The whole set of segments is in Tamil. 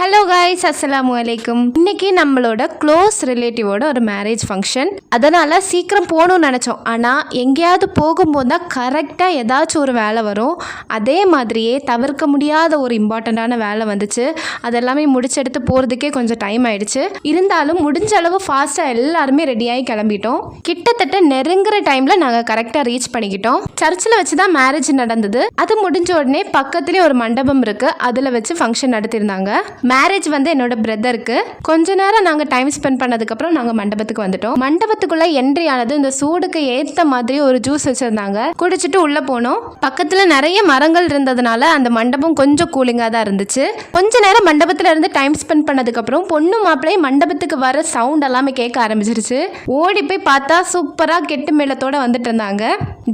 ஹலோ கைஸ், அஸ்ஸலாமு அலைக்கும். இன்னைக்கு நம்மளோட க்ளோஸ் ரிலேட்டிவோட ஒரு மேரேஜ் ஃபங்க்ஷன். அதனால் சீக்கிரம் போகணும்னு நினச்சோம். ஆனால் எங்கேயாவது போகும்போது தான் கரெக்டாக ஏதாச்சும் ஒரு வேலை வரும். அதே மாதிரியே தவிர்க்க முடியாத ஒரு இம்பார்ட்டண்ட்டான வேலை வந்துச்சு. அதெல்லாமே முடிச்செடுத்து போகிறதுக்கே கொஞ்சம் டைம் ஆயிடுச்சு. இருந்தாலும் முடிஞ்ச அளவு ஃபாஸ்ட்டாக எல்லாருமே ரெடியாகி கிளம்பிட்டோம். கிட்டத்தட்ட நெருங்குற டைமில் நாங்கள் கரெக்டாக ரீச் பண்ணிக்கிட்டோம். சர்ச்சில் வச்சு தான் மேரேஜ் நடந்தது. அது முடிஞ்ச உடனே பக்கத்துலேயே ஒரு மண்டபம் இருக்குது, அதில் வச்சு ஃபங்க்ஷன் நடத்தியிருந்தாங்க. மேரேஜ் வந்து என்னோட பிரதருக்கு. கொஞ்ச நேரம் நாங்கள் டைம் ஸ்பெண்ட் பண்ணதுக்கப்புறம் நாங்கள் மண்டபத்துக்கு வந்துட்டோம். மண்டபத்துக்குள்ளே என்ட்ரி ஆனது இந்த சூடுக்கு ஏற்ற மாதிரி ஒரு ஜூஸ் வச்சுருந்தாங்க. குடிச்சிட்டு உள்ளே போனோம். பக்கத்தில் நிறைய மரங்கள் இருந்ததுனால அந்த மண்டபம் கொஞ்சம் கூலிங்காக தான் இருந்துச்சு. கொஞ்ச நேரம் மண்டபத்தில் இருந்து டைம் ஸ்பெண்ட் பண்ணதுக்கப்புறம் பொண்ணு மாப்பிள்ளை மண்டபத்துக்கு வர சவுண்ட் எல்லாமே கேட்க ஆரம்பிச்சிருச்சு. ஓடி போய் பார்த்தா சூப்பராக கெட்டு மேளத்தோடு வந்துட்டு இருந்தாங்க.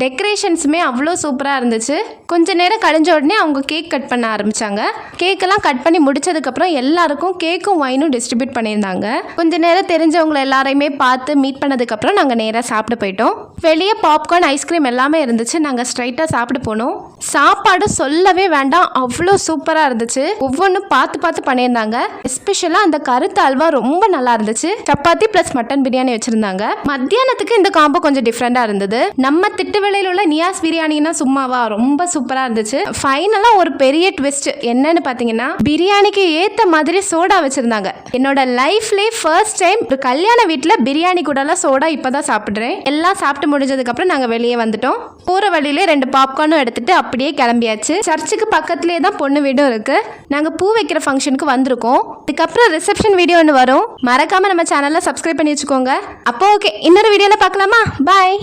டெக்கரேஷன்ஸுமே அவ்வளோ சூப்பராக இருந்துச்சு. கொஞ்ச நேரம் கழிஞ்ச உடனே அவங்க கேக் கட் பண்ண ஆரம்பித்தாங்க. கேக்கெல்லாம் கட் பண்ணி முடிச்சதுக்கப்புறம் எல்லாருக்கும் கேக்கும் வைனும் டிஸ்ட்ரிபியூட் பண்ணியிருந்தாங்க. கொஞ்ச நேரம் தெரிஞ்சவங்களை எல்லாரையுமே பார்த்து மீட் பண்ணதுக்கப்புறம் நாங்கள் நேராக சாப்பிட போயிட்டோம். வெளியே பாப்கார்ன், ஐஸ்கிரீம் எல்லாமே இருந்துச்சு. நாங்கள் ஸ்ட்ரைட்டாக சாப்பிட போனோம். சாப்பாடு சொல்லவே வேண்டாம், அவ்வளோ சூப்பராக இருந்துச்சு. ஒவ்வொன்றும் பார்த்து பார்த்து பண்ணியிருந்தாங்க. எஸ்பெஷலாக அந்த கருத்து அல்வா ரொம்ப நல்லா இருந்துச்சு. சப்பாத்தி ப்ளஸ் மட்டன் பிரியாணி வச்சுருந்தாங்க. மத்தியானத்துக்கு இந்த காம்போ கொஞ்சம் டிஃப்ரெண்டாக இருந்தது. நம்ம திட்டுவேளையில் உள்ள நியாஸ் பிரியாணின்னா சும்மாவா, ரொம்ப சூப்பராக இருந்துச்சு. ஃபைனலாக ஒரு பெரிய ட்விஸ்ட் என்னன்னு பார்த்தீங்கன்னா, பிரியாணிக்கு ஏற்ற மாதிரி சோடா வச்சுருந்தாங்க. என்னோட லைஃப்லேயே ஃபர்ஸ்ட் டைம் ஒரு கல்யாண வீட்டில் பிரியாணி கூடலாம் சோடா இப்போ தான் சாப்பிட்றேன். எல்லாம் சாப்பிட்டு முடிஞ்சதுக்கப்புறம் நாங்கள் வெளியே வந்துட்டோம். போகிற வழியிலே 2 பாப்கார்னும் எடுத்துட்டு அப்படியே கிளம்பியாச்சு. சர்ச்சுக்கு பக்கத்துலேயே தான் பொண்ணு வீடும் இருக்குது. நாங்கள் பூ வைக்கிற ஃபங்க்ஷனுக்கு வந்திருக்கோம். இதுக்கப்புறம் ரிசப்ஷன் வீடியோ ஒன்று வரும். மறக்காமல் நம்ம சேனலில் சப்ஸ்கிரைப் பண்ணி வச்சுக்கோங்க. அப்போ ஓகே, இன்னொரு வீடியோவில் பார்க்கலாமா? பாய்.